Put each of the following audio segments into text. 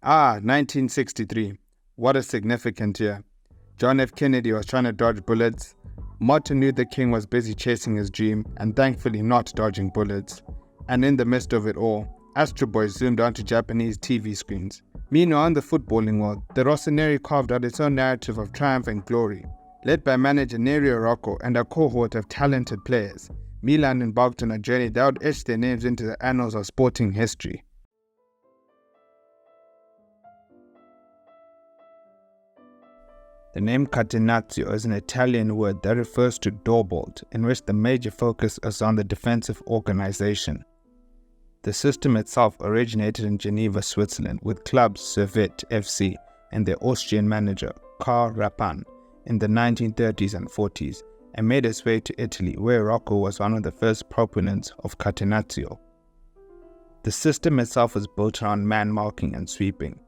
1963. What a significant year. John F. Kennedy was trying to dodge bullets. Martin Luther King was busy chasing his dream and thankfully not dodging bullets. And in the midst of it all, Astro Boy zoomed onto Japanese TV screens. Meanwhile, in the footballing world, the Rossoneri carved out its own narrative of triumph and glory. Led by manager Nereo Rocco and a cohort of talented players, Milan embarked on a journey that would etch their names into the annals of sporting history. The name Catenaccio is an Italian word that refers to doorbolt, in which the major focus is on the defensive organization. The system itself originated in Geneva, Switzerland, with clubs Servette FC and their Austrian manager Karl Rappan in the 1930s and 40s, and made its way to Italy, where Rocco was one of the first proponents of Catenaccio. The system itself is built around man marking and sweeping.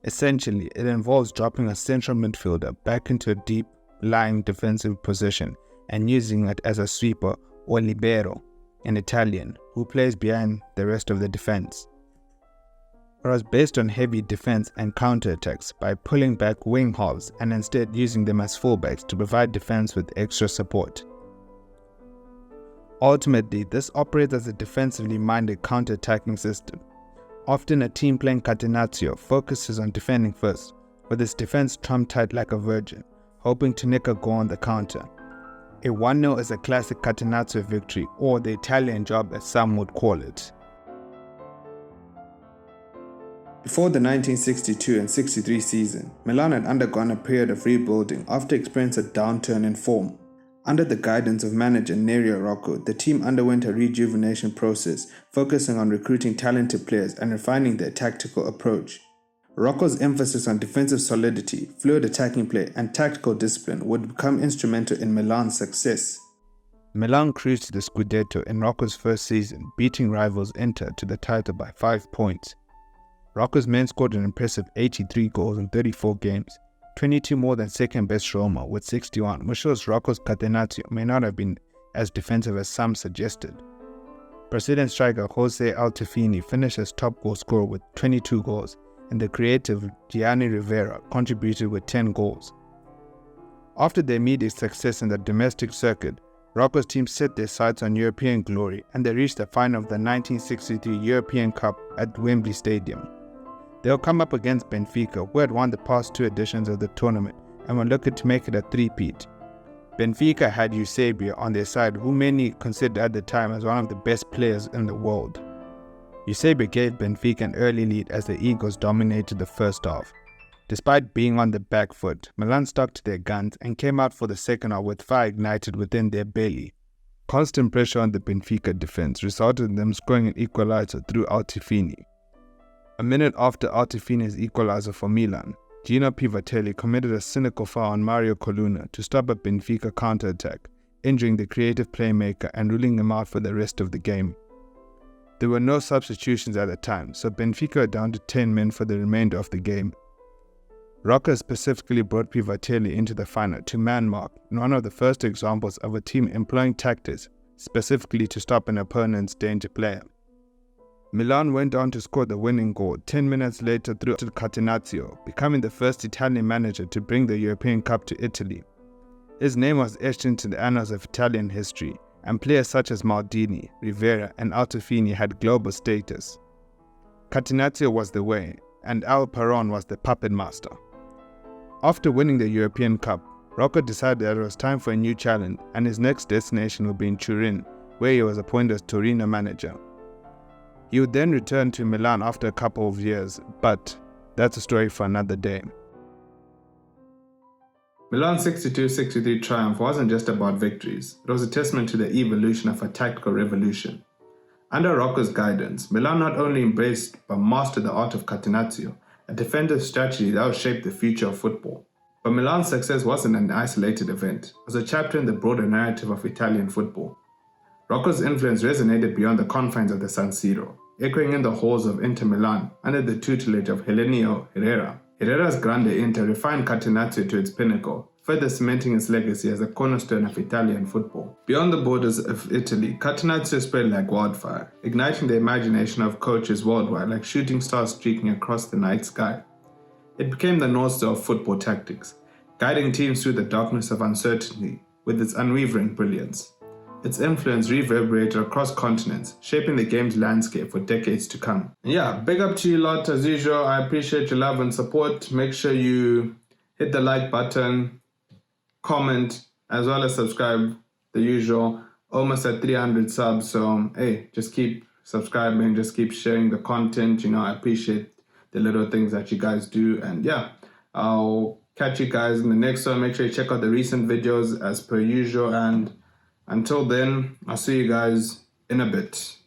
Essentially, it involves dropping a central midfielder back into a deep, lying defensive position and using it as a sweeper or libero in Italian, who plays behind the rest of the defense. It was based on heavy defense and counterattacks by pulling back wing halves and instead using them as fullbacks to provide defense with extra support. Ultimately, this operates as a defensively minded counter-attacking system. Often a team playing Catenaccio focuses on defending first, with its defense trump-tight like a virgin, hoping to nick a goal on the counter. A 1-0 is a classic Catenaccio victory, or the Italian job as some would call it. Before the 1962 and 63 season, Milan had undergone a period of rebuilding after experiencing a downturn in form. Under the guidance of manager Nereo Rocco, the team underwent a rejuvenation process, focusing on recruiting talented players and refining their tactical approach. Rocco's emphasis on defensive solidity, fluid attacking play, and tactical discipline would become instrumental in Milan's success. Milan cruised to the Scudetto in Rocco's first season, beating rivals Inter to the title by 5 points. Rocco's men scored an impressive 83 goals in 34 games, 22 more than second-best Roma with 61, which shows Rocco's Catenaccio may not have been as defensive as some suggested. Brazilian striker Jose Altafini finished as top goal scorer with 22 goals, and the creative Gianni Rivera contributed with 10 goals. After their immediate success in the domestic circuit, Rocco's team set their sights on European glory, and they reached the final of the 1963 European Cup at Wembley Stadium. They'll come up against Benfica, who had won the past 2 editions of the tournament and were looking to make it a three-peat. Benfica had Eusebio on their side, who many considered at the time as one of the best players in the world. Eusebio gave Benfica an early lead as the Eagles dominated the first half. Despite being on the back foot, Milan stuck to their guns and came out for the second half with fire ignited within their belly. Constant pressure on the Benfica defense resulted in them scoring an equalizer through Altafini. A minute after Altafini's equalizer for Milan, Gino Pivatelli committed a cynical foul on Mario Coluna to stop a Benfica counter-attack, injuring the creative playmaker and ruling him out for the rest of the game. There were no substitutions at the time, so Benfica were down to 10 men for the remainder of the game. Rocco specifically brought Pivatelli into the final to man mark, in one of the first examples of a team employing tactics specifically to stop an opponent's danger player. Milan went on to score the winning goal 10 minutes later through Catenaccio, becoming the first Italian manager to bring the European Cup to Italy. His name was etched into the annals of Italian history, and players such as Maldini, Rivera, and Altafini had global status. Catenaccio was the way, and Al Peron was the puppet master. After winning the European Cup, Rocco decided that it was time for a new challenge, and his next destination would be in Turin, where he was appointed as Torino manager. He would then return to Milan after a couple of years, but that's a story for another day. Milan's 62-63 triumph wasn't just about victories, it was a testament to the evolution of a tactical revolution. Under Rocco's guidance, Milan not only embraced but mastered the art of Catenaccio, a defensive strategy that would shape the future of football. But Milan's success wasn't an isolated event, it was a chapter in the broader narrative of Italian football. Rocco's influence resonated beyond the confines of the San Siro, echoing in the halls of Inter Milan under the tutelage of Helenio Herrera. Herrera's Grande Inter refined Catenaccio to its pinnacle, further cementing its legacy as a cornerstone of Italian football. Beyond the borders of Italy, Catenaccio spread like wildfire, igniting the imagination of coaches worldwide like shooting stars streaking across the night sky. It became the North Star of football tactics, guiding teams through the darkness of uncertainty with its unwavering brilliance. Its influence reverberated across continents, shaping the game's landscape for decades to come. And yeah, big up to you lot as usual. I appreciate your love and support. Make sure you hit the like button, comment, as well as subscribe, the usual. Almost at 300 subs, so hey, just keep subscribing, just keep sharing the content. I appreciate the little things that you guys do. And yeah, I'll catch you guys in the next one. Make sure you check out the recent videos as per usual. And until then, I'll see you guys in a bit.